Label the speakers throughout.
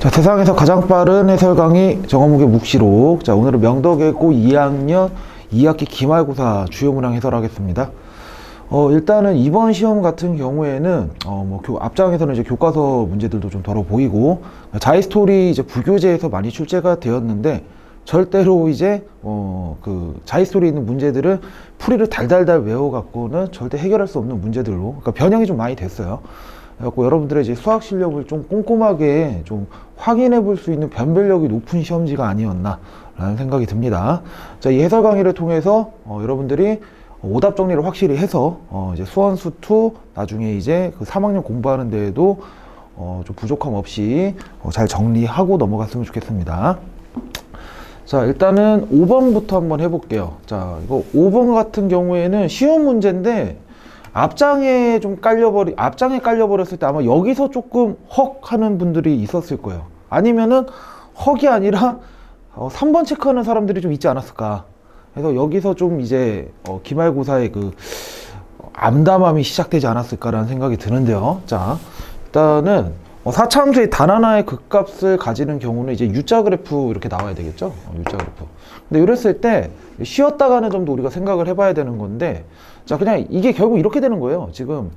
Speaker 1: 자, 세상에서 가장 빠른 해설 강의 정어묵의 묵시록. 자, 오늘은 명덕외고 2학년 2학기 기말고사 주요 문항 해설하겠습니다. 일단은 이번 시험 같은 경우에는 앞장에서는 이제 교과서 문제들도 좀 덜어 보이고, 자이스토리 이제 부교재에서 많이 출제가 되었는데, 절대로 이제 그 자이스토리에 있는 문제들은 풀이를 달달달 외워갖고는 절대 해결할 수 없는 문제들로, 그러니까 변형이 좀 많이 됐어요. 그래갖고 여러분들의 이제 수학 실력을 좀 꼼꼼하게 좀 확인해 볼 수 있는 변별력이 높은 시험지가 아니었나 라는 생각이 듭니다. 자, 이 해설 강의를 통해서 여러분들이 오답 정리를 확실히 해서 이제 수원수2 나중에 이제 그 3학년 공부하는 데에도 좀 부족함 없이 잘 정리하고 넘어갔으면 좋겠습니다. 자, 일단은 5번부터 한번 해볼게요. 자, 이거 5번 같은 경우에는 쉬운 문제인데 앞장에 깔려버렸을 때 아마 여기서 조금 헉 하는 분들이 있었을 거예요. 아니면은 헉이 아니라 3번 체크하는 사람들이 좀 있지 않았을까. 그래서 여기서 좀 이제 기말고사의 그 암담함이 시작되지 않았을까라는 생각이 드는데요. 자, 일단은 4차 함수의 단 하나의 극값을 가지는 경우는 이제 U자 그래프 이렇게 나와야 되겠죠. U자 그래프. 근데 이랬을 때 쉬었다가는 점도 우리가 생각을 해봐야 되는 건데, 자, 그냥 이게 결국 이렇게 되는 거예요. 지금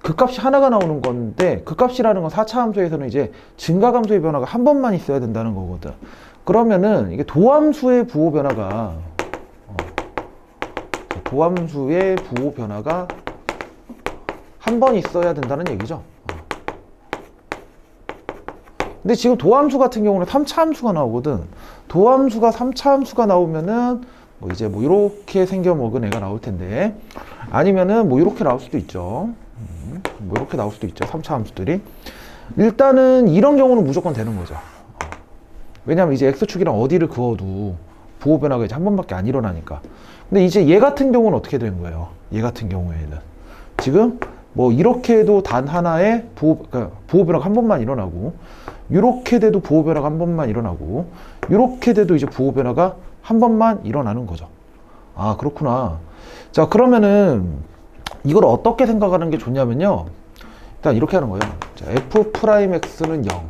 Speaker 1: 극값이 하나가 나오는 건데, 극값이라는 건 4차 함수에서는 이제 증가함수의 변화가 한 번만 있어야 된다는 거거든. 그러면은 이게 도함수의 부호 변화가 한 번 있어야 된다는 얘기죠. 근데 지금 도함수 같은 경우는 3차 함수가 나오거든. 도함수가 3차 함수가 나오면은 이제 이렇게 생겨먹은 애가 나올 텐데, 아니면은 이렇게 나올 수도 있죠. 이렇게 나올 수도 있죠. 3차 함수들이. 일단은 이런 경우는 무조건 되는 거죠. 왜냐면 이제 X축이랑 어디를 그어도 부호 변화가 이제 한 번밖에 안 일어나니까. 근데 이제 얘 같은 경우는 어떻게 되는 거예요? 얘 같은 경우에는 지금 이렇게 해도 단 하나의 부호 변화가 한 번만 일어나고, 이렇게 돼도 부호 변화가 한 번만 일어나고, 이렇게 돼도 이제 부호 변화가 한 번만 일어나는 거죠. 아, 그렇구나. 자, 그러면은 이걸 어떻게 생각하는 게 좋냐면요, 일단 이렇게 하는 거예요. 자, F'X는 0.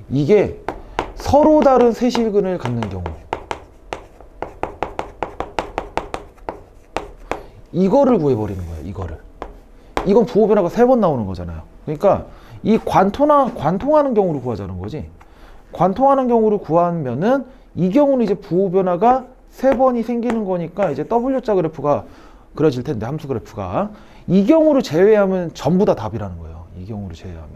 Speaker 1: 이게 서로 다른 세실근을 갖는 경우, 이거를 구해버리는 거예요. 이건 부호 변화가 3번 나오는 거잖아요. 그러니까 이 관통하는 경우를 구하자는 거지. 관통하는 경우를 구하면은 이 경우는 이제 부호 변화가 3번이 생기는 거니까 이제 W자 그래프가 그려질 텐데, 함수 그래프가 이 경우를 제외하면 전부 다 답이라는 거예요. 이 경우를 제외하면.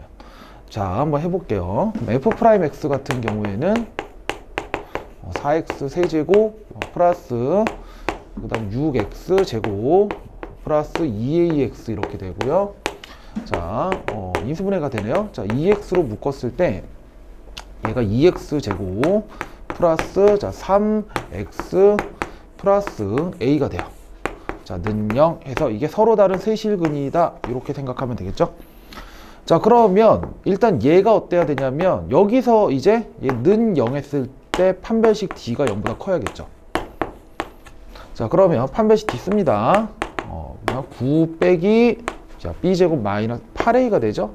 Speaker 1: 자, 한번 해볼게요. F'X 같은 경우에는 4x 세제곱 플러스 그 다음 6x 제곱 플러스 2ax 이렇게 되고요. 자, 인수분해가 되네요. 자, 2x로 묶었을 때 얘가 2x 제곱 플러스, 자, 3x 플러스 a가 돼요. 자, 는 0 해서 이게 서로 다른 세실근이다, 이렇게 생각하면 되겠죠. 자, 그러면 일단 얘가 어때야 되냐면, 여기서 이제 얘 는 0 했을 때 판별식 d가 0보다 커야겠죠. 자, 그러면 판별식 d 씁니다. 그냥 9 빼기, 자, b제곱 마이너스 8a가 되죠.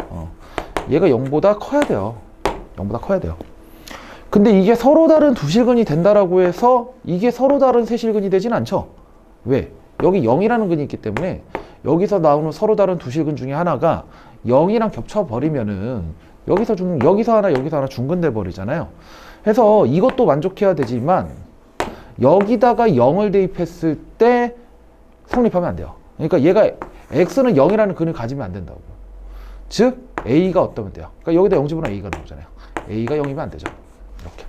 Speaker 1: 얘가 0보다 커야 돼요. 0보다 커야 돼요. 근데 이게 서로 다른 두 실근이 된다라고 해서 이게 서로 다른 세 실근이 되진 않죠. 왜? 여기 0이라는 근이 있기 때문에 여기서 나오는 서로 다른 두 실근 중에 하나가 0이랑 겹쳐버리면은 여기서 하나 중근돼 버리잖아요. 해서 이것도 만족해야 되지만 여기다가 0을 대입했을 때 성립하면 안 돼요. 그러니까 얘가 x는 0이라는 근을 가지면 안 된다고. 즉 a가 어떠면 돼요? 그러니까 여기다 0 집어넣으면 a가 나오잖아요. a가 0이면 안 되죠. 이렇게.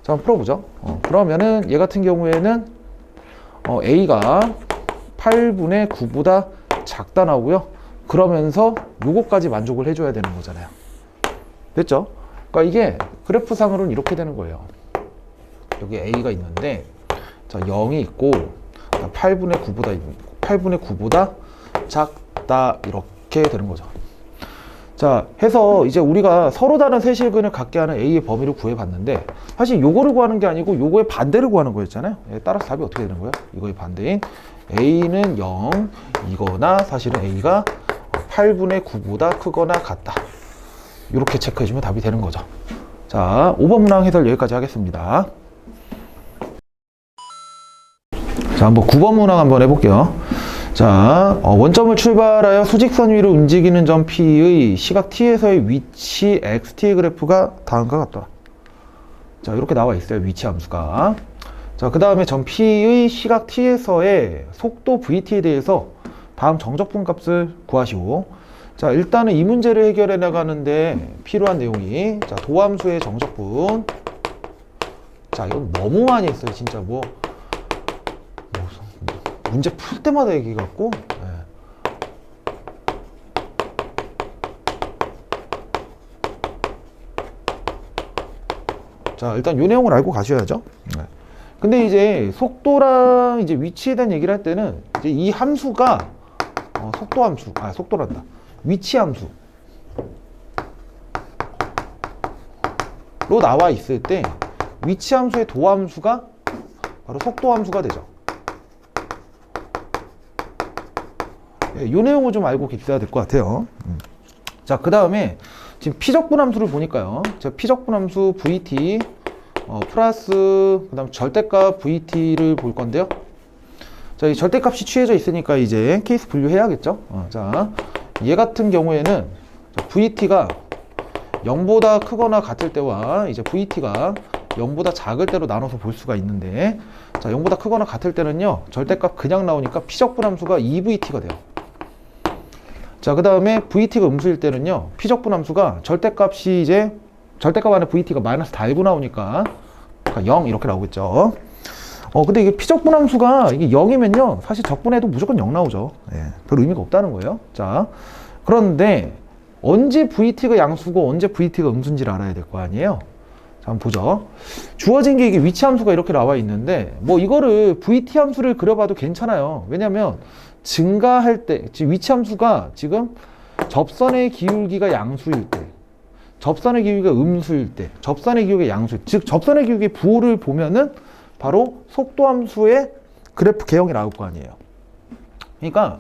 Speaker 1: 자, 한번 풀어보죠. 그러면은 얘 같은 경우에는 a가 8분의 9보다 작다 나오고요. 그러면서 요거까지 만족을 해줘야 되는 거잖아요. 됐죠? 그러니까 이게 그래프상으로는 이렇게 되는 거예요. 여기 a가 있는데, 자, 0이 있고 8분의 9보다 작다, 이렇게 되는 거죠. 자, 해서 이제 우리가 서로 다른 세실근을 갖게 하는 a의 범위를 구해봤는데, 사실 요거를 구하는 게 아니고 요거의 반대를 구하는 거였잖아요. 따라서 답이 어떻게 되는 거예요? 이거의 반대인 a는 0 이거나 사실은 a가 8분의 9보다 크거나 같다, 이렇게 체크해주면 답이 되는 거죠. 자, 5번 문항 해설 여기까지 하겠습니다. 자, 한번 9번 문항 한번 해볼게요. 자, 원점을 출발하여 수직선 위로 움직이는 점 P의 시각 T에서의 위치 XT의 그래프가 다음과 같다. 자, 이렇게 나와 있어요. 위치 함수가. 자, 그 다음에 점 P의 시각 T에서의 속도 VT에 대해서 다음 정적분 값을 구하시오. 자, 일단은 이 문제를 해결해 나가는데 필요한 내용이, 자, 도함수의 정적분. 자, 이건 너무 많이 했어요. 진짜 문제 풀 때마다 얘기 같고. 네. 자, 일단 이 내용을 알고 가셔야죠. 네. 근데 이제 속도랑 이제 위치에 대한 얘기를 할 때는 이제 이 함수가 속도 함수, 속도란다. 위치 함수로 나와 있을 때 위치 함수의 도함수가 바로 속도 함수가 되죠. 이 내용을 좀 알고 계셔야 될 것 같아요. 자, 그 다음에 지금 피적분 함수를 보니까요. 제가 피적분 함수 VT 플러스 그 다음 절대값 VT를 볼 건데요. 자, 이 절대값이 취해져 있으니까 이제 케이스 분류해야겠죠. 자, 얘 같은 경우에는 VT가 0보다 크거나 같을 때와 이제 VT가 0보다 작을 때로 나눠서 볼 수가 있는데, 자, 0보다 크거나 같을 때는요, 절대값 그냥 나오니까 피적분 함수가 2VT가 돼요. 자, 그 다음에 VT가 음수일 때는요, 피적분 함수가 절대값이 이제 절대값 안에 VT가 마이너스 달고 나오니까 0 이렇게 나오겠죠. 근데 이게 피적분 함수가 이게 0이면요, 사실 적분해도 무조건 0 나오죠. 예, 별 의미가 없다는 거예요. 자, 그런데 언제 VT가 양수고 언제 VT가 음수인지를 알아야 될 거 아니에요. 자, 한번 보죠. 주어진 게 이게 위치 함수가 이렇게 나와 있는데, 이거를 VT 함수를 그려봐도 괜찮아요. 왜냐면 증가할 때, 위치 함수가 지금 접선의 기울기가 양수일 때, 접선의 기울기가 음수일 때, 접선의 기울기가 양수일 때, 즉 접선의 기울기의 부호를 보면은 바로 속도 함수의 그래프 개형이 나올 거 아니에요. 그러니까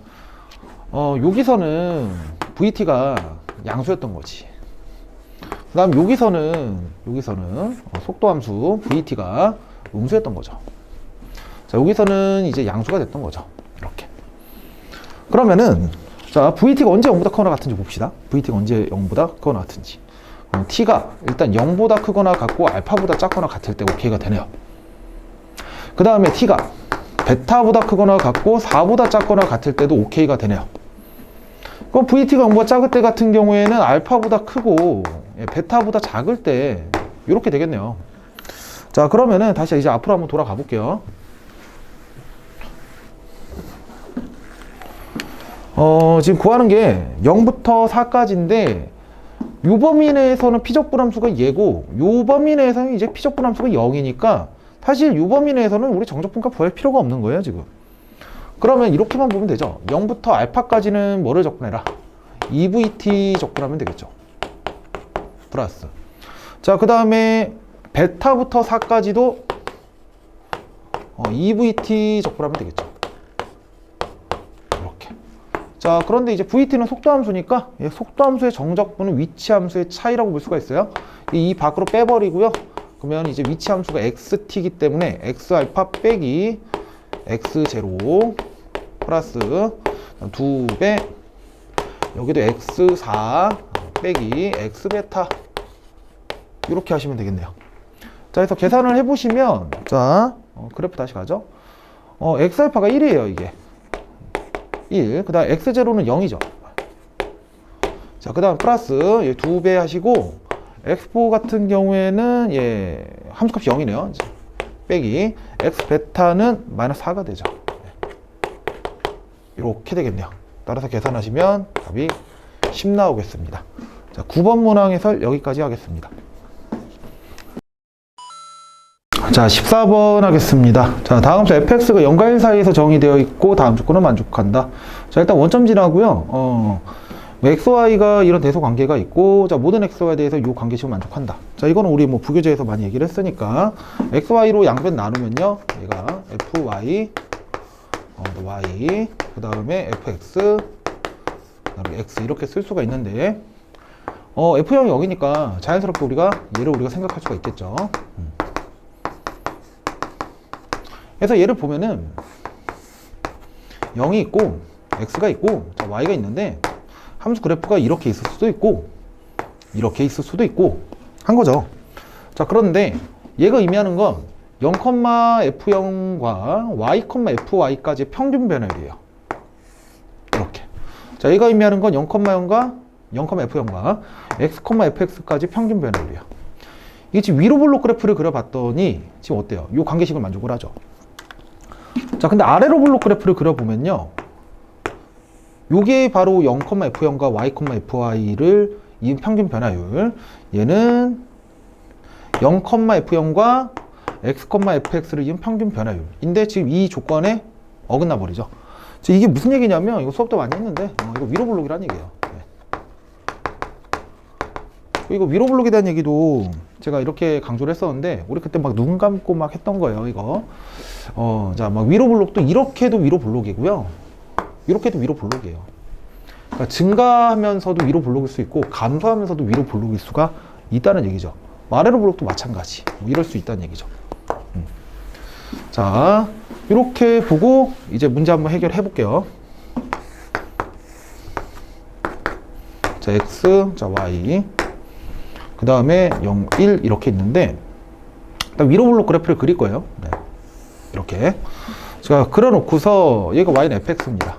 Speaker 1: 여기서는 VT가 양수였던 거지. 그 다음 여기서는 속도 함수 VT가 음수였던 거죠. 자, 여기서는 이제 양수가 됐던 거죠. 이렇게. 그러면은, 자, VT가 언제 0보다 크거나 같은지 봅시다. VT가 언제 0보다 크거나 같은지. T가 일단 0보다 크거나 같고 알파보다 작거나 같을 때 OK가 되네요. 그 다음에 T가 베타보다 크거나 같고 4보다 작거나 같을 때도 OK가 되네요. 그럼 VT가 0보다 작을 때 같은 경우에는 알파보다 크고 베타보다 작을 때 이렇게 되겠네요. 자, 그러면은 다시 이제 앞으로 한번 돌아가 볼게요. 지금 구하는 게 0부터 4까지인데 요 범위 내에서는 피적분 함수가 얘고 요 범위 내에서는 이제 피적분 함수가 0이니까 사실 요 범위 내에서는 우리 정적분값 구할 필요가 없는 거예요, 지금. 그러면 이렇게만 보면 되죠. 0부터 알파까지는 뭐를 적분해라? 2VT 적분하면 되겠죠. 플러스. 자, 그 다음에 베타부터 4까지도 2VT 적분하면 되겠죠. 이렇게. 자, 그런데 이제 VT는 속도함수니까 속도함수의 정적분은 위치함수의 차이라고 볼 수가 있어요. 이 밖으로 빼버리고요. 그러면 이제 위치함수가 XT이기 때문에 X알파 빼기 X0 플러스 2배 여기도 X4 빼기 X베타 이렇게 하시면 되겠네요. 자, 그래서 계산을 해보시면 자, 그래프 다시 가죠. X알파가 1이에요, 이게. 1. 그 다음 X0는 0이죠. 자, 그 다음 플러스 2배 하시고 X4 같은 경우에는 함수값이 0이네요. 빼기 X베타는 마이너스 4가 되죠. 이렇게 되겠네요. 따라서 계산하시면 답이 10 나오겠습니다. 자, 9번 문항 해설 여기까지 하겠습니다. 자, 14번 하겠습니다. 자, 다음 주 fx가 0과 1 사이에서 정의되어 있고 다음 조건은 만족한다. 자, 일단 원점 지나고요. xy가 이런 대소 관계가 있고, 자, 모든 xy에 대해서 이 관계식은 만족한다. 자, 이거는 우리 부교재에서 많이 얘기를 했으니까 xy로 양변 나누면요, 얘가 fy y 그 다음에 fx 그 다음에 x 이렇게 쓸 수가 있는데, F형이 0이니까 자연스럽게 우리가 얘를 우리가 생각할 수가 있겠죠. 그래서 얘를 보면은 0이 있고 x가 있고 자, y가 있는데 함수 그래프가 이렇게 있을 수도 있고 이렇게 있을 수도 있고 한 거죠. 자, 그런데 얘가 의미하는 건 0,F0과 y, Fy까지 평균 변화율이에요. 이렇게. 자, 얘가 의미하는 건 0,0과 0,F0과 x, fx까지 평균 변화율이에요. 이게 지금 위로 블록 그래프를 그려봤더니 지금 어때요? 이 관계식을 만족을 하죠. 자, 근데 아래로 블록 그래프를 그려보면요. 요게 바로 0,F0과 y, Fy를 이 평균 변화율. 얘는 0,F0과 x, fx를 이은 평균 변화율인데 지금 이 조건에 어긋나 버리죠. 이게 무슨 얘기냐면 이거 수업도 많이 했는데 이거 위로 블록이라는 얘기예요. 네. 이거 위로 블록에 대한 얘기도 제가 이렇게 강조를 했었는데 우리 그때 막 눈 감고 막 했던 거예요. 이거 자, 막 위로 블록도 이렇게도 위로 블록이고요. 이렇게도 위로 블록이에요. 그러니까 증가하면서도 위로 블록일 수 있고 감소하면서도 위로 블록일 수가 있다는 얘기죠. 아래로 블록도 마찬가지. 이럴 수 있다는 얘기죠. 자, 이렇게 보고 이제 문제 한번 해결해 볼게요. 자, x, 자, y. 그 다음에 0, 1 이렇게 있는데 일단 위로 블록 그래프를 그릴 거예요. 네. 이렇게. 제가 그려놓고서 얘가 y는 fx입니다.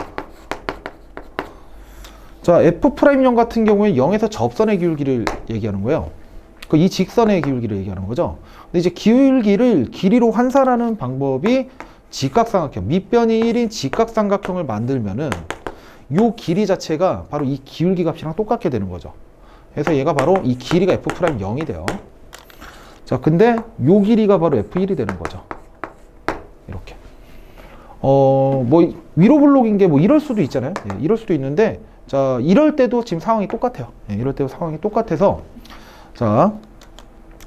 Speaker 1: 자, F'형 같은 경우에 0에서 접선의 기울기를 얘기하는 거예요. 이 직선의 기울기를 얘기하는 거죠. 근데 이제 기울기를 길이로 환산하는 방법이 직각삼각형, 밑변이 1인 직각삼각형을 만들면은 요 길이 자체가 바로 이 기울기 값이랑 똑같게 되는 거죠. 그래서 얘가 바로 이 길이가 F'0이 돼요. 자, 근데 요 길이가 바로 F1이 되는 거죠. 이렇게. 뭐 위로 블록인 게 뭐 이럴 수도 있잖아요. 예, 이럴 수도 있는데 자, 이럴 때도 지금 상황이 똑같아요. 예, 이럴 때도 상황이 똑같아서 자,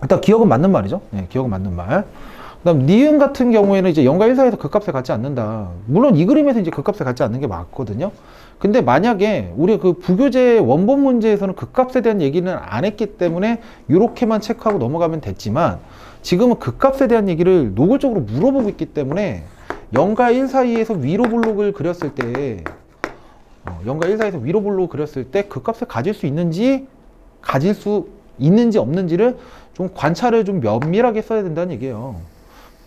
Speaker 1: 일단 기억은 맞는 말이죠. 예, 기억은 맞는 말. 그 다음, 니은 같은 경우에는 이제 0과 1 사이에서 극값에 갖지 않는다. 물론 이 그림에서 이제 극값에 갖지 않는 게 맞거든요. 근데 만약에 우리 그 부교재 원본 문제에서는 극값에 대한 얘기는 안 했기 때문에 이렇게만 체크하고 넘어가면 됐지만 지금은 극값에 대한 얘기를 노골적으로 물어보고 있기 때문에 0과 1 사이에서 위로 블록을 그렸을 때 0과 1 사이에서 위로 블록을 그렸을 때 극값을 가질 수 있는지 없는지를 좀 관찰을 좀 면밀하게 써야 된다는 얘기예요.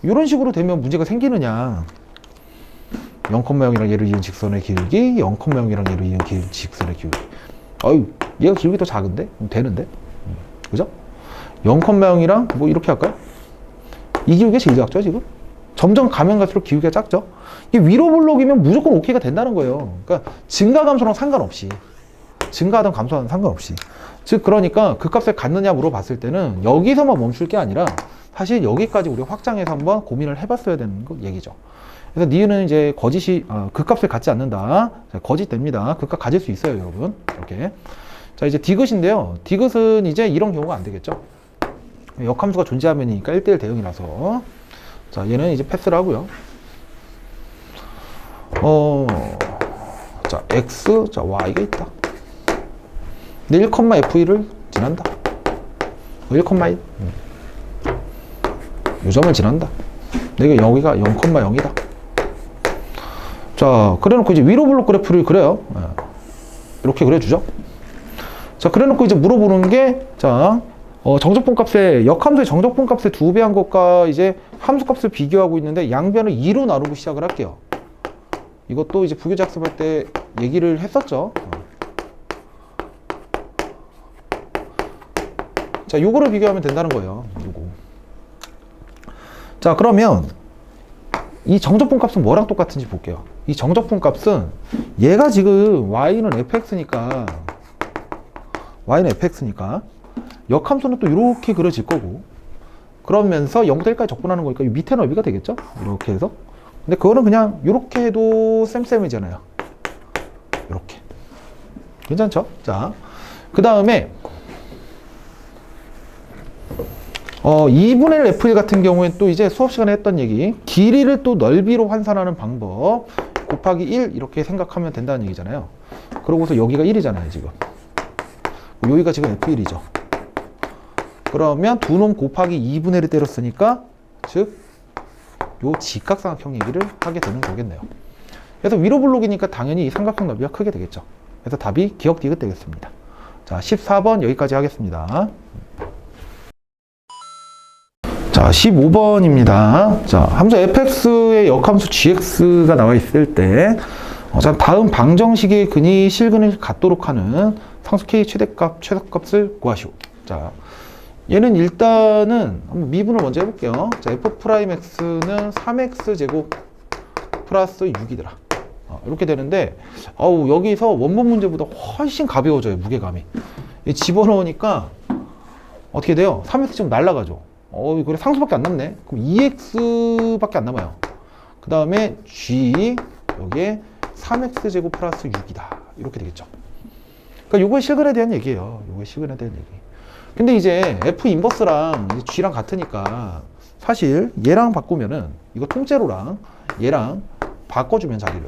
Speaker 1: 이런 식으로 되면 문제가 생기느냐. 0,0이랑 얘를 이은 직선의 기울기, 0,0이랑 얘를 이은 직선의 기울기. 얘가 기울기 더 작은데? 되는데? 그죠? 0,0이랑 뭐 이렇게 할까요? 이 기울기가 제일 작죠, 지금? 점점 가면 갈수록 기울기가 작죠? 이게 위로 블록이면 무조건 OK가 된다는 거예요. 그러니까 증가 감소랑 상관없이. 증가하든 감소하든 상관없이. 즉, 그러니까 극값을 갖느냐 물어봤을 때는 여기서만 멈출 게 아니라 사실 여기까지 우리가 확장해서 한번 고민을 해봤어야 되는 거 얘기죠. 그래서 니은은 이제 거짓이, 극값을 갖지 않는다. 자, 거짓됩니다. 극값 가질 수 있어요, 여러분. 이렇게. 자, 이제 디귿인데요. 디귿은 이제 이런 경우가 안 되겠죠. 역함수가 존재하면이니까 1대1 대응이라서. 자, 얘는 이제 패스를 하고요. 자, x, 자, y가 있다. 근데 1,f1을 지난다. 1,1. 요 점을 지난다. 근데 여기가 0,0이다. 자, 그래놓고 이제 위로 블록 그래프를 그려요. 이렇게 그려주죠. 자, 그래놓고 이제 물어보는 게, 자, 정적분 값에, 역함수의 정적분 값의 2배 한 것과 이제 함수 값을 비교하고 있는데 양변을 2로 나누고 시작을 할게요. 이것도 이제 부교재 학습할 때 얘기를 했었죠. 자, 요거를 비교하면 된다는 거예요. 요거. 자, 그러면 이 정적분 값은 뭐랑 똑같은지 볼게요. 이 정적분 값은 얘가 지금 y는 fx니까 역함수는 또 이렇게 그려질 거고 그러면서 0부터 1까지 적분하는 거니까 이 밑에 넓이가 되겠죠? 이렇게 해서. 근데 그거는 그냥 이렇게 해도 쌤쌤이잖아요. 이렇게. 괜찮죠? 자, 그 다음에 2분의 1 F1 같은 경우에 또 이제 수업 시간에 했던 얘기, 길이를 또 넓이로 환산하는 방법 곱하기 1 이렇게 생각하면 된다는 얘기잖아요. 그러고서 여기가 1이잖아요, 지금. 여기가 지금 F1이죠. 그러면 두 놈 곱하기 2분의 1을 때렸으니까 즉 요 직각삼각형 얘기를 하게 되는 거겠네요. 그래서 위로 블록이니까 당연히 이 삼각형 너비가 크게 되겠죠. 그래서 답이 기억 디귿 되겠습니다. 자, 14번 여기까지 하겠습니다. 자, 15번입니다. 자, 함수 fx의 역함수 gx가 나와 있을 때 자, 다음 방정식의 근이 실근을 갖도록 하는 상수 k 최소값을 구하시오. 자, 얘는 일단은 한번 미분을 먼저 해볼게요. 자, f'x는 3x제곱 플러스 6이더라. 이렇게 되는데, 여기서 원본 문제보다 훨씬 가벼워져요, 무게감이. 집어넣으니까, 어떻게 돼요? 3x 좀 날라가죠. 그래, 상수밖에 안 남네. 그럼 2x밖에 안 남아요. 그 다음에 g, 여기에 3x제곱 플러스 6이다. 이렇게 되겠죠. 그러니까 요거의 실근에 대한 얘기예요. 요거의 실근에 대한 얘기. 근데 이제 F 인버스랑 G랑 같으니까 사실 얘랑 바꾸면은 이거 통째로랑 얘랑 바꿔주면 자리를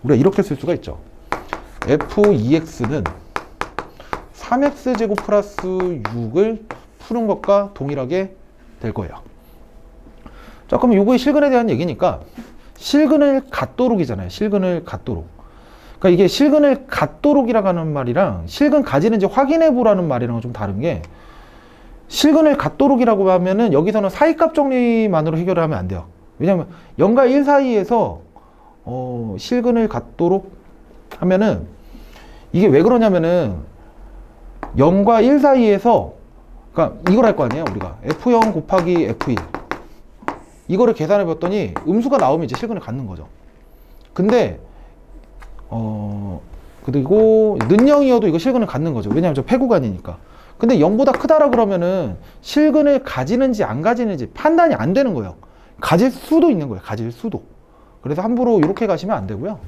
Speaker 1: 우리가 이렇게 쓸 수가 있죠. F2X는 3X제곱 플러스 6을 푸는 것과 동일하게 될 거예요. 자, 그럼 요거의 실근에 대한 얘기니까 실근을 갖도록이잖아요. 실근을 갖도록. 그러니까 이게 실근을 갖도록이라고 하는 말이랑 실근 가지는지 확인해 보라는 말이랑은 좀 다른 게 실근을 갖도록이라고 하면은 여기서는 사이값 정리만으로 해결을 하면 안 돼요. 왜냐하면 0과 1 사이에서 실근을 갖도록 하면은 이게 왜 그러냐면은 0과 1 사이에서 그러니까 이걸 할 거 아니에요. 우리가 F0 곱하기 F1 이거를 계산해 봤더니 음수가 나오면 이제 실근을 갖는 거죠. 근데 그리고 는영이어도 이거 실근을 갖는 거죠. 왜냐하면 저 폐구간이니까. 근데 0보다 크다라 그러면은 실근을 가지는지 안 가지는지 판단이 안 되는 거예요. 가질 수도 있는 거예요. 가질 수도. 그래서 함부로 이렇게 가시면 안 되고요.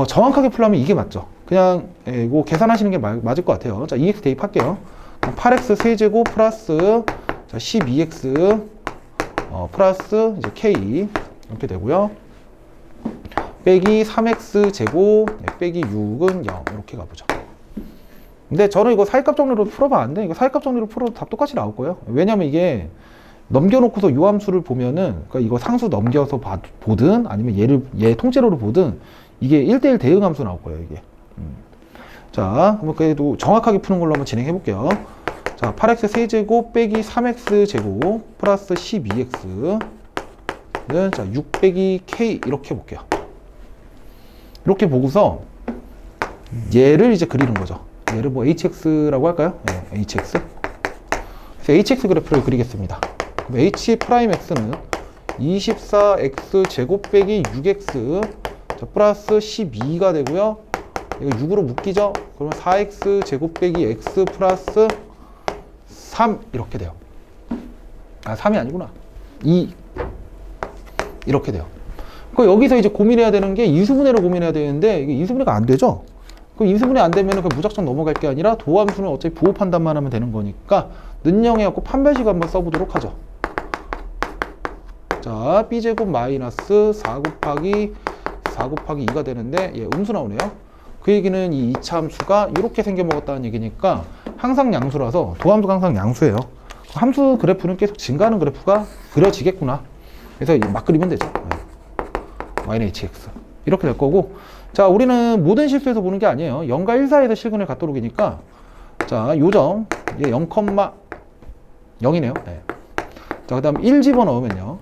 Speaker 1: 정확하게 풀려면 이게 맞죠. 그냥 이거 계산하시는 게 맞을 것 같아요. 자, 2x 대입할게요. 8x 세제곱 플러스 자, 12x 플러스 이제 k 이렇게 되고요. 빼기 3x 제곱 빼기 6은 0 이렇게 가보죠. 근데 저는 이거 사이값 정리로 풀어봤는데 이거 사이값 정리로 풀어도 답 똑같이 나올 거예요. 왜냐면 이게 넘겨놓고서 요 함수를 보면은 그러니까 이거 상수 넘겨서 보든 아니면 얘 통째로로 보든 이게 1대1 대응 함수 나올 거예요. 이게. 자, 한번 그래도 정확하게 푸는 걸로 한번 진행해 볼게요. 자, 8x 세제곱 빼기 3x 제곱 플러스 12x는 자, 6 빼기 k 이렇게 볼게요. 이렇게 보고서 얘를 이제 그리는 거죠. 얘를 뭐 hx라고 할까요? 네, hx. 그래서 hx 그래프를 그리겠습니다. 그럼 h'x는 24x 제곱 빼기 6x 자, 플러스 12가 되고요. 이거 6으로 묶이죠? 그러면 4x 제곱 빼기 x 플러스 3 이렇게 돼요. 3이 아니구나. 2 이렇게 돼요. 그 여기서 이제 고민해야 되는 게 이수분해를 고민해야 되는데 이게 이수분해가 안 되죠. 그럼 이수분해 안 되면 그 무작정 넘어갈 게 아니라 도함수는 어차피 부호 판단만 하면 되는 거니까 는영해갖고 판별식 한번 써보도록 하죠. 자, b제곱 마이너스 4 곱하기 2가 되는데 예, 음수 나오네요. 그 얘기는 이 2차 함수가 이렇게 생겨먹었다는 얘기니까 항상 양수라서 도함수가 항상 양수예요. 함수 그래프는 계속 증가하는 그래프가 그려지겠구나. 그래서 막 그리면 되죠. y는 hx 이렇게 될 거고, 자, 우리는 모든 실수에서 보는 게 아니에요. 0과 1 사이에서 실근을 갖도록이니까 자, 요점 0,0이네요. 네. 자, 그 다음 1 집어넣으면요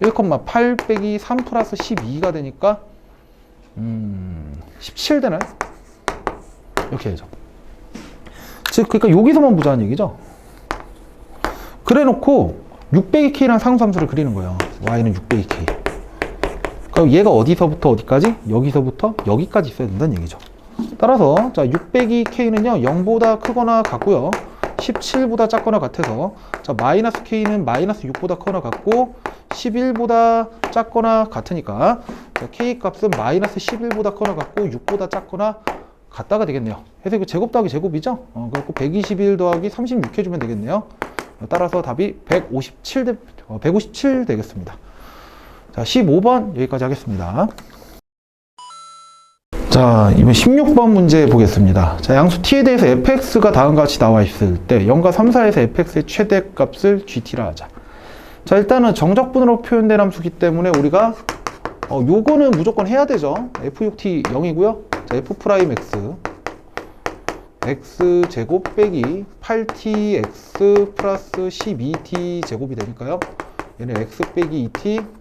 Speaker 1: 1,8 빼기 3 플러스 12가 되니까 17 되나요? 이렇게 되죠. 즉 그러니까 여기서만 보자는 얘기죠. 그래 놓고 6 빼기 k라는 상수함수를 그리는 거예요. y는 6 빼기 k. 그럼 얘가 어디서부터 어디까지? 여기서부터 여기까지 있어야 된다는 얘기죠. 따라서 자, 6 빼기 k는요 0보다 크거나 같고요 17보다 작거나 같아서 자, 마이너스 k는 마이너스 6보다 크거나 같고 11보다 작거나 같으니까 자, k 값은 마이너스 11보다 크거나 같고 6보다 작거나 같다가 되겠네요. 그래서 이거 제곱 더하기 제곱이죠. 그래서 121 더하기 36 해주면 되겠네요. 따라서 답이 157 되겠습니다. 자, 15번 여기까지 하겠습니다. 자, 자, 이번 16번 문제 보겠습니다. 자, 양수 t에 대해서 fx가 다음과 같이 나와 있을 때 0과 3, 4에서 fx의 최대값을 gt라 하자. 자, 일단은 정적분으로 표현된 함수기 때문에 우리가 요거는 무조건 해야 되죠. f6t 0이고요. 자, f'x x제곱 빼기 8tx 플러스 12t 제곱이 되니까요. 얘는 x 빼기 2t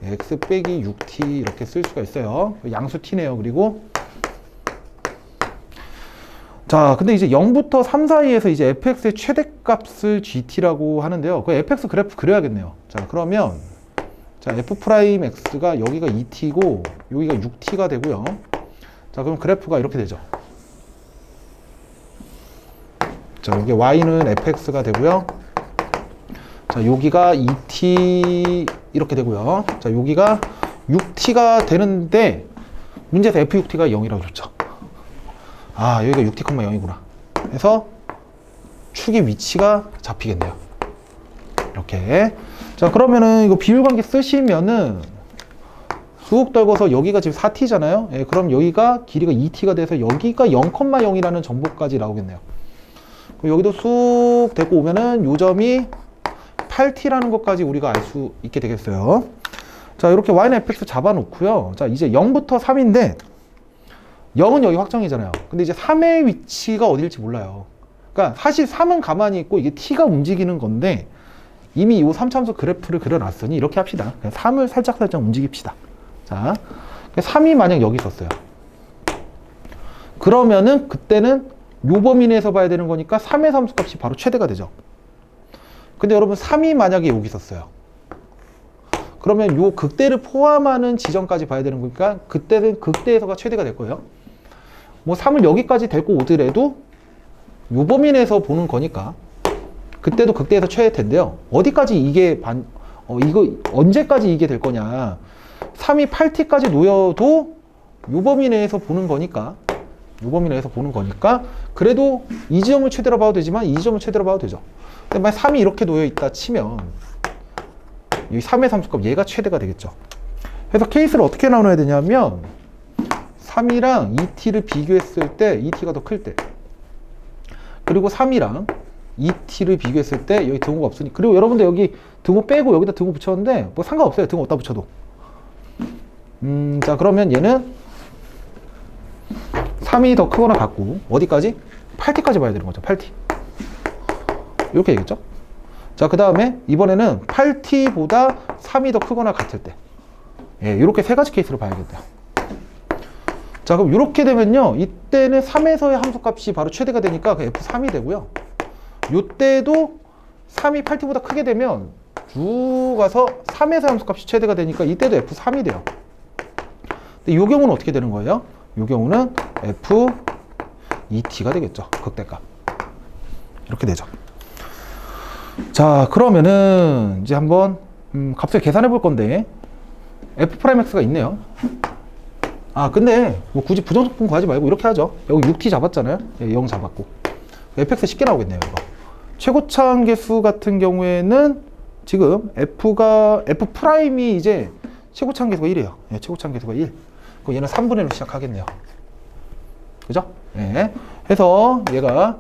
Speaker 1: x 빼기 6t 이렇게 쓸 수가 있어요. 양수 t네요. 그리고 자, 근데 이제 0부터 3 사이에서 이제 fx의 최대값을 gt라고 하는데요. 그 fx 그래프 그려야겠네요. 자, 그러면 자, f'x가 여기가 2t고 여기가 6t가 되고요. 자, 그럼 그래프가 이렇게 되죠. 자, 여기 y는 fx가 되고요. 자, 여기가 2t 이렇게 되고요. 자, 여기가 6t가 되는데 문제에서 f6t가 0이라고 줬죠. 아, 여기가 6t, 0이구나. 그래서 축의 위치가 잡히겠네요. 이렇게. 자, 그러면은 이거 비율관계 쓰시면은 쑥 떨궈서 여기가 지금 4t잖아요. 예, 그럼 여기가 길이가 2t가 돼서 여기가 0,0이라는 정보까지 나오겠네요. 여기도 쑥 데리고 오면은 요 점이 8t라는 것까지 우리가 알 수 있게 되겠어요. 자, 이렇게 y는 fx 잡아놓고요. 자, 이제 0부터 3인데 0은 여기 확정이잖아요. 근데 이제 3의 위치가 어디일지 몰라요. 그러니까 사실 3은 가만히 있고 이게 t가 움직이는 건데 이미 이 3참수 그래프를 그려놨으니 이렇게 합시다. 그냥 3을 살짝 움직입시다. 자, 3이 만약 여기 있었어요. 그러면은 그때는 요 범위 내에서 봐야 되는 거니까 3의 함수값이 바로 최대가 되죠. 근데 여러분 3이 만약에 여기 있었어요. 그러면 요 극대를 포함하는 지점까지 봐야 되는 거니까 그때는 극대에서가 최대가 될 거예요. 뭐 3을 여기까지 데리고 오더라도 요 범위 내에서 보는 거니까 그때도 극대에서 최대일 텐데요. 어디까지 이게 이거 언제까지 이게 될 거냐. 3이 8t까지 놓여도 요 범위 내에서 보는 거니까 요 범위 내에서 보는 거니까 그래도 이 지점을 최대로 봐도 되지만 이 지점을 최대로 봐도 되죠. 근데 만약 3이 이렇게 놓여 있다 치면 이 3의 함수값 얘가 최대가 되겠죠. 그래서 케이스를 어떻게 나눠야 되냐면 3이랑 2t를 비교했을 때 2t가 더 클 때, 그리고 3이랑 2t를 비교했을 때 여기 등호가 없으니, 그리고 여러분들 여기 등호 빼고 여기다 등호 붙였는데 뭐 상관없어요. 등호 어디다 붙여도. 자, 그러면 얘는 3이 더 크거나 같고 어디까지? 8t까지 봐야 되는 거죠. 8t 이렇게 되겠죠. 자, 그 다음에 이번에는 8t보다 3이 더 크거나 같을 때, 예, 이렇게 세 가지 케이스를 봐야겠다. 자, 그럼 이렇게 되면요, 이때는 3에서의 함수값이 바로 최대가 되니까 그 f3이 되고요. 이때도 3이 8t보다 크게 되면 쭉 가서 3에서 함수값이 최대가 되니까 이때도 f3이 돼요. 근데 이 경우는 어떻게 되는 거예요? 이 경우는 f2t가 되겠죠. 극대값. 이렇게 되죠. 자, 그러면은 이제 한번 값을 계산해 볼 건데 f'x가 있네요. 아, 근데 뭐 굳이 부정적분 구하지 말고 이렇게 하죠. 여기 6t 잡았잖아요. 예, 0 잡았고 fx 쉽게 나오겠네요. 이거 최고차항 계수 같은 경우에는 지금 f'이 이제 최고차항 계수가 1이에요. 예, 최고차항 계수가 1. 그럼 얘는 3분의 1로 시작하겠네요. 그죠? 예. 해서 얘가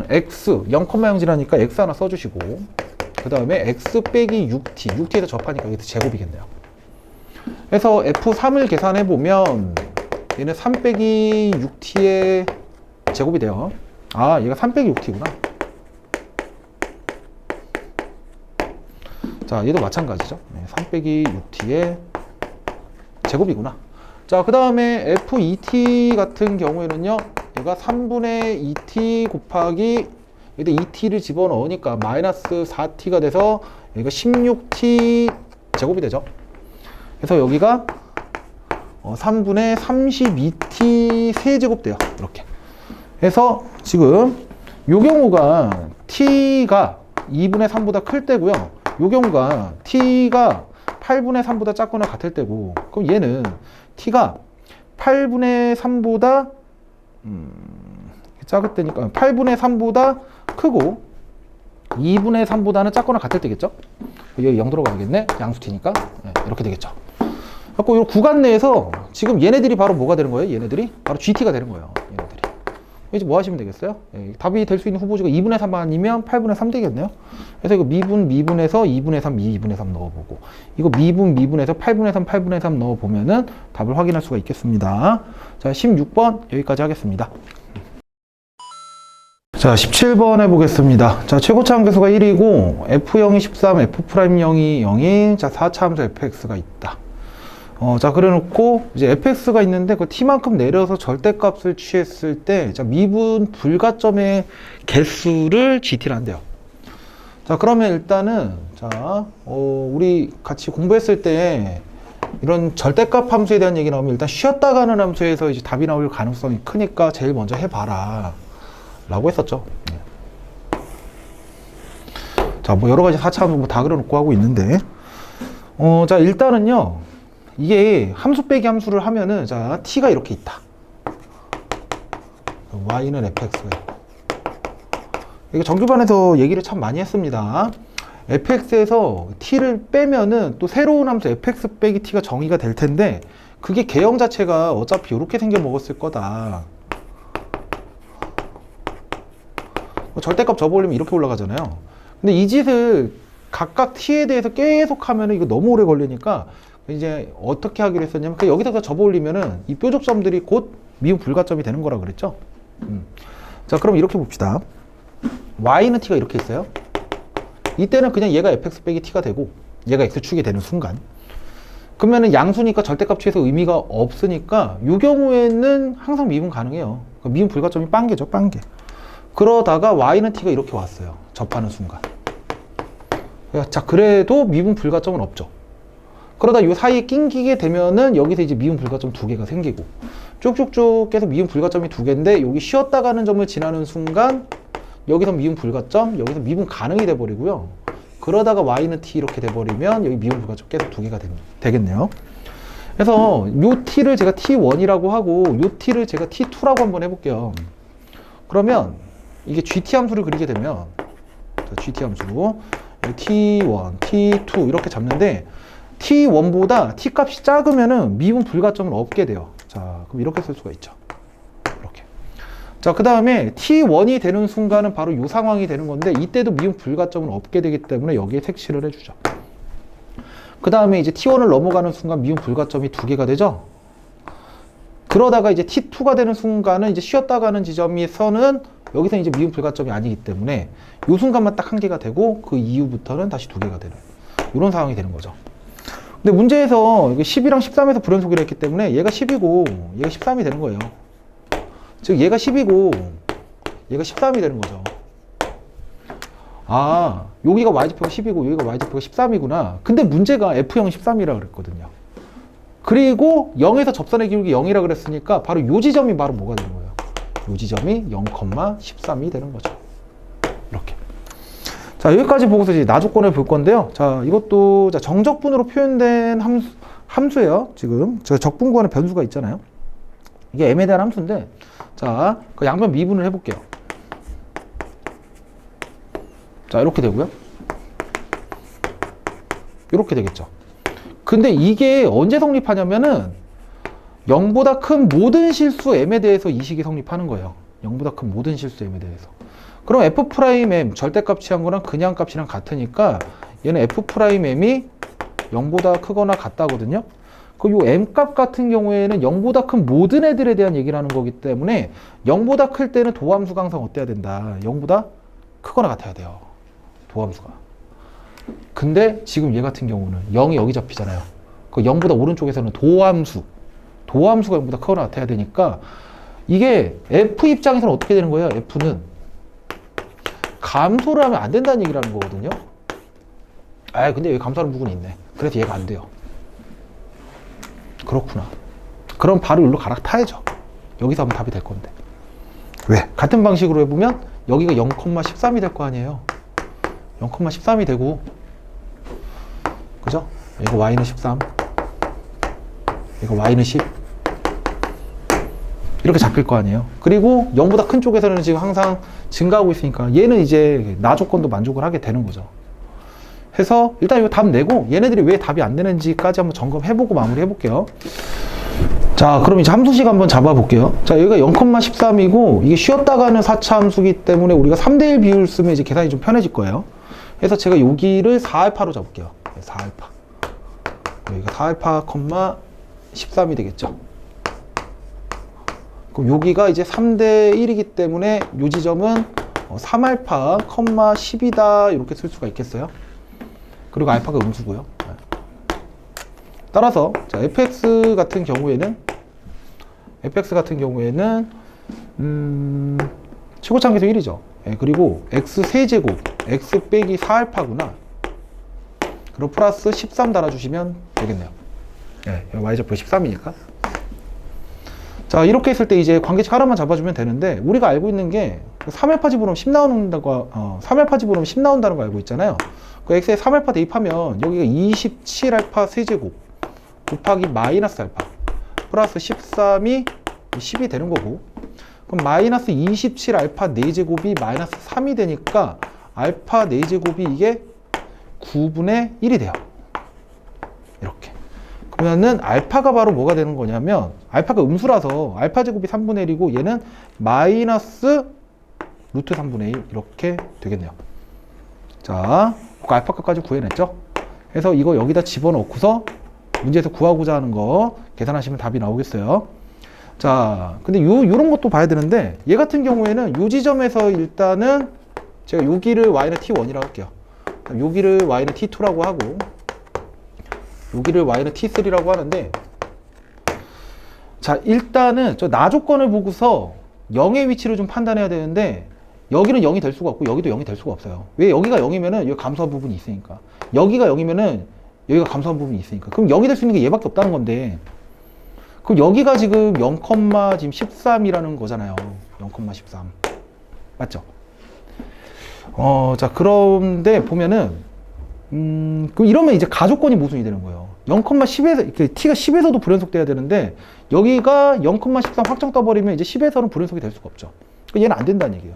Speaker 1: x 0,0지나니까 x 하나 써주시고, 그 다음에 x 빼기 6t 6t에서 접하니까 이게 제곱이겠네요. 그래서 f3을 계산해 보면 얘는 3 빼기 6t의 제곱이 돼요. 아, 얘가 3 빼기 6t구나. 자, 얘도 마찬가지죠. 3 빼기 6t의 제곱이구나. 자, 그 다음에 f2t 같은 경우에는요, 얘가 3분의 2t 곱하기 여기다 2t를 집어넣으니까 마이너스 4t가 돼서 여기가 16t 제곱이 되죠. 그래서 여기가 3분의 32t 세제곱 돼요. 이렇게 해서 지금 요 경우가 t가 2분의 3보다 클 때고요, 요 경우가 t가 8분의 3보다 작거나 같을 때고, 그럼 얘는 t가 8분의 3보다 작을 때니까 8분의 3보다 크고 2분의 3보다는 작거나 같을 때겠죠. 여기 0 들어가야겠네. 양수 t니까. 네, 이렇게 되겠죠. 그래서 이 구간 내에서 지금 얘네들이 바로 뭐가 되는 거예요? 얘네들이 바로 GT가 되는 거예요. 얘네들이. 이제 뭐 하시면 되겠어요? 답이 될 수 있는 후보지가 2분의 3 아니면 8분의 3 되겠네요. 그래서 이거 미분에서 2분의 3, 2분의 3 넣어보고, 이거 미분에서 8분의 3, 8분의 3 넣어보면은 답을 확인할 수가 있겠습니다. 자, 16번 여기까지 하겠습니다. 자, 17번 해보겠습니다. 자, 최고차 함계수가 1이고 F0이 13, F'I0이 0인 자 4차 함수 fx가 있다. 자, 그래 놓고 이제 fx가 있는데 그 t만큼 내려서 절대값을 취했을 때 자, 미분 불가점의 개수를 gt를 한대요. 자, 그러면 일단은 자, 우리 같이 공부했을 때 이런 절대값 함수에 대한 얘기 나오면 일단 쉬었다 가는 함수에서 이제 답이 나올 가능성이 크니까 제일 먼저 해봐라 라고 했었죠. 자, 뭐 여러 가지 4차 함수 뭐 다 그려놓고 하고 있는데, 자, 일단은요, 이게 함수 빼기 함수를 하면은, 자, t가 이렇게 있다. y는 fx가 있고. 이게 정규반에서 얘기를 참 많이 했습니다. fx에서 t를 빼면은 또 새로운 함수 fx 빼기 t가 정의가 될 텐데, 그게 개형 자체가 어차피 이렇게 생겨 먹었을 거다. 절대값 접어올리면 이렇게 올라가잖아요. 근데 이 짓을 각각 t에 대해서 계속 하면은 이거 너무 오래 걸리니까 이제 어떻게 하기로 했었냐면 여기다가 접어올리면은 이 뾰족점들이 곧 미분 불가점이 되는 거라 그랬죠. 자, 그럼 이렇게 봅시다. y는 t가 이렇게 있어요. 이때는 그냥 얘가 fx 빼기 t가 되고 얘가 x축이 되는 순간, 그러면은 양수니까 절대값 취해서 의미가 없으니까 이 경우에는 항상 미분 가능해요. 그러니까 미분 불가점이 빵개죠, 빵개. 그러다가 y는 t가 이렇게 왔어요. 접하는 순간. 자, 그래도 미분 불가점은 없죠. 그러다 이 사이에 낑기게 되면은 여기서 이제 미분 불가점 2개가 생기고, 쭉쭉쭉 계속 미분 불가점이 2개인데 여기 쉬었다 가는 점을 지나는 순간 여기서 미분 불가점, 여기서 미분 가능이 돼버리고요. 그러다가 y는 t 이렇게 돼버리면 여기 미분 불가점 계속 2개가 되겠네요. 그래서 요 t를 제가 t1이라고 하고 요 t를 제가 t2라고 한번 해볼게요. 그러면 이게 gt 함수를 그리게 되면, 자, gt 함수 t1, t2 이렇게 잡는데 t1보다 t 값이 작으면은 미분 불가점은 없게 돼요. 자, 그럼 이렇게 쓸 수가 있죠. 이렇게. 자, 그 다음에 t1이 되는 순간은 바로 이 상황이 되는 건데 이때도 미분 불가점은 없게 되기 때문에 여기에 색칠을 해주죠. 그 다음에 이제 t1을 넘어가는 순간 미분 불가점이 2개가 되죠. 그러다가 이제 t2가 되는 순간은 이제 쉬었다 가는 지점에서는 여기서 이제 미분 불가점이 아니기 때문에 이 순간만 딱 1개가 되고 그 이후부터는 다시 2개가 되는 이런 상황이 되는 거죠. 근데 문제에서 10이랑 13에서 불연속이라 했기 때문에 얘가 10이고 얘가 13이 되는 거예요. 즉 얘가 10이고 얘가 13이 되는 거죠. 아, 여기가 y좌표가 10이고 여기가 y좌표가 13이구나. 근데 문제가 f형이 13이라 그랬거든요. 그리고 0에서 접선의 기울기 0이라 그랬으니까 바로 요 지점이 바로 뭐가 되는 거예요? 요 지점이 0,13이 되는 거죠. 이렇게. 자, 여기까지 보고서 이제 나조건을 볼 건데요. 자, 이것도 자, 정적분으로 표현된 함수예요. 지금 저 적분구간에 변수가 있잖아요. 이게 m에 대한 함수인데, 자, 그 양변 미분을 해볼게요. 자, 이렇게 되고요. 이렇게 되겠죠. 근데 이게 언제 성립하냐면은 0보다 큰 모든 실수 m에 대해서 이 식이 성립하는 거예요. 0보다 큰 모든 실수 m에 대해서. 그럼 f'm 절대값 취한 거랑 그냥 값이랑 같으니까 얘는 f'm이 0보다 크거나 같다거든요. 그 요 m값 같은 경우에는 0보다 큰 모든 애들에 대한 얘기를 하는 거기 때문에 0보다 클 때는 도함수가 항상 어때야 된다? 0보다 크거나 같아야 돼요. 도함수가. 근데 지금 얘 같은 경우는 0이 여기 잡히잖아요. 그 0보다 오른쪽에서는 도함수가 0보다 크거나 같아야 되니까 이게 f 입장에서는 어떻게 되는 거예요? f는 감소를 하면 안 된다는 얘기를 하는 거거든요. 아, 근데 여기 감소하는 부분이 있네. 그래서 얘가 안 돼요. 그렇구나. 그럼 바로 여기로 갈아타야죠. 여기서 하면 답이 될 건데. 왜? 같은 방식으로 해보면 여기가 0,13이 될 거 아니에요. 0,13이 되고, 그죠? 이거 y는 13, 이거 y는 10 이렇게 잡힐 거 아니에요. 그리고 0보다 큰 쪽에서는 지금 항상 증가하고 있으니까 얘는 이제 나 조건도 만족을 하게 되는 거죠. 해서 일단 이거 답 내고 얘네들이 왜 답이 안 되는지까지 한번 점검해보고 마무리 해볼게요. 자, 그럼 이제 함수식 한번 잡아볼게요. 자, 여기가 0,13이고 이게 쉬었다가는 4차 함수기 때문에 우리가 3대1 비율 쓰면 이제 계산이 좀 편해질 거예요. 그래서 제가 여기를 4알파로 잡을게요. 4알파. 여기가 4알파, 13이 되겠죠. 그럼 여기가 이제 3대1이기 때문에 이 지점은 3알파, 10이다 이렇게 쓸 수가 있겠어요. 그리고 알파가 음수고요. 따라서 자, fx 같은 경우에는 최고차항계수 1이죠. 그리고 x 세제곱 x 빼기 4알파구나. 그리고 플러스 13 달아주시면 되겠네요. y좌표 13이니까. 자, 이렇게 했을 때 이제 관계식 하나만 잡아주면 되는데, 우리가 알고 있는 게 3알파 집어넣으면 10 나온다고, 3알파 집어넣으면 10 나온다는 거 알고 있잖아요. 그 x에 3알파 대입하면 여기가 27알파 세제곱 곱하기 마이너스 알파 플러스 13이 10이 되는 거고, 그럼 마이너스 27 알파 4제곱이 마이너스 3이 되니까 알파 4제곱이 이게 9분의 1이 돼요. 이렇게. 그러면은 알파가 바로 뭐가 되는 거냐면, 알파가 음수라서 알파 제곱이 3분의 1이고 얘는 마이너스 루트 3분의 1 이렇게 되겠네요. 자, 알파 값까지 구해냈죠? 그래서 이거 여기다 집어넣고서 문제에서 구하고자 하는 거 계산하시면 답이 나오겠어요. 자, 근데 요런 것도 봐야 되는데, 얘 같은 경우에는 요 지점에서 일단은 제가 여기를 y는 t1이라고 할게요. 여기를 y는 t2라고 하고 여기를 y는 t3라고 하는데, 자, 일단은 저 나 조건을 보고서 0의 위치를 좀 판단해야 되는데, 여기는 0이 될 수가 없고 여기도 0이 될 수가 없어요. 왜? 여기가 0이면은 여기 감소한 부분이 있으니까. 여기가 0이면은 여기가 감소한 부분이 있으니까. 그럼 0이 될 수 있는 게 얘밖에 없다는 건데, 그럼 여기가 지금 0,13이라는 거잖아요. 0,13 맞죠? 자, 그런데 보면은 그럼 이러면 이제 가조건이 모순이 되는 거예요. 0,10에서 이렇게 t가 10에서도 불연속 돼야 되는데, 여기가 0,13 확정 떠버리면 이제 10에서는 불연속이 될 수가 없죠. 얘는 안 된다는 얘기예요.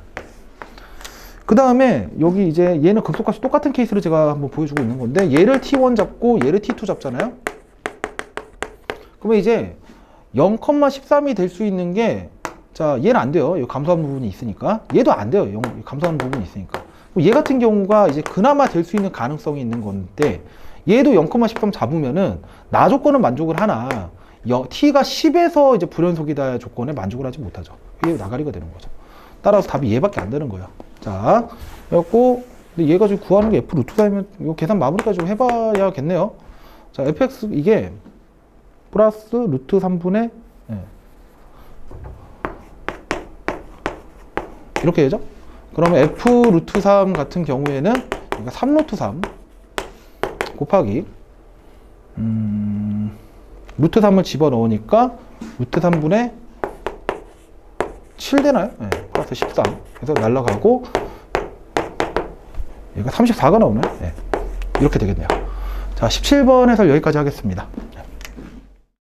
Speaker 1: 그 다음에 여기 이제 얘는 극소값이 똑같은 케이스를 제가 한번 보여주고 있는 건데, 얘를 t1 잡고 얘를 t2 잡잖아요. 그러면 이제 0,13이 될 수 있는 게, 자, 얘는 안 돼요. 여기 감소한 부분이 있으니까. 얘도 안 돼요. 감소하는 부분이 있으니까. 얘 같은 경우가 이제 그나마 될 수 있는 가능성이 있는 건데, 얘도 0,13 잡으면은 나 조건은 만족을 하나 t가 10에서 이제 불연속이다 조건에 만족을 하지 못하죠. 이게 나가리가 되는 거죠. 따라서 답이 얘밖에 안 되는 거예요. 자, 그래갖고 근데 얘가 지금 구하는 게 f 루트 4이면 이거 계산 마무리까지 좀 해봐야겠네요. 자, fx 이게 플러스 루트 3분의 이렇게 되죠? 그러면 f 루트 3 같은 경우에는 그러니까 3 루트 3 곱하기 루트 3을 집어넣으니까 루트 3분의 7 되나요? 네, 플러스 13. 그래서 날라가고 얘가 34가 나오네. 네, 이렇게 되겠네요. 자, 17번 해설 여기까지 하겠습니다.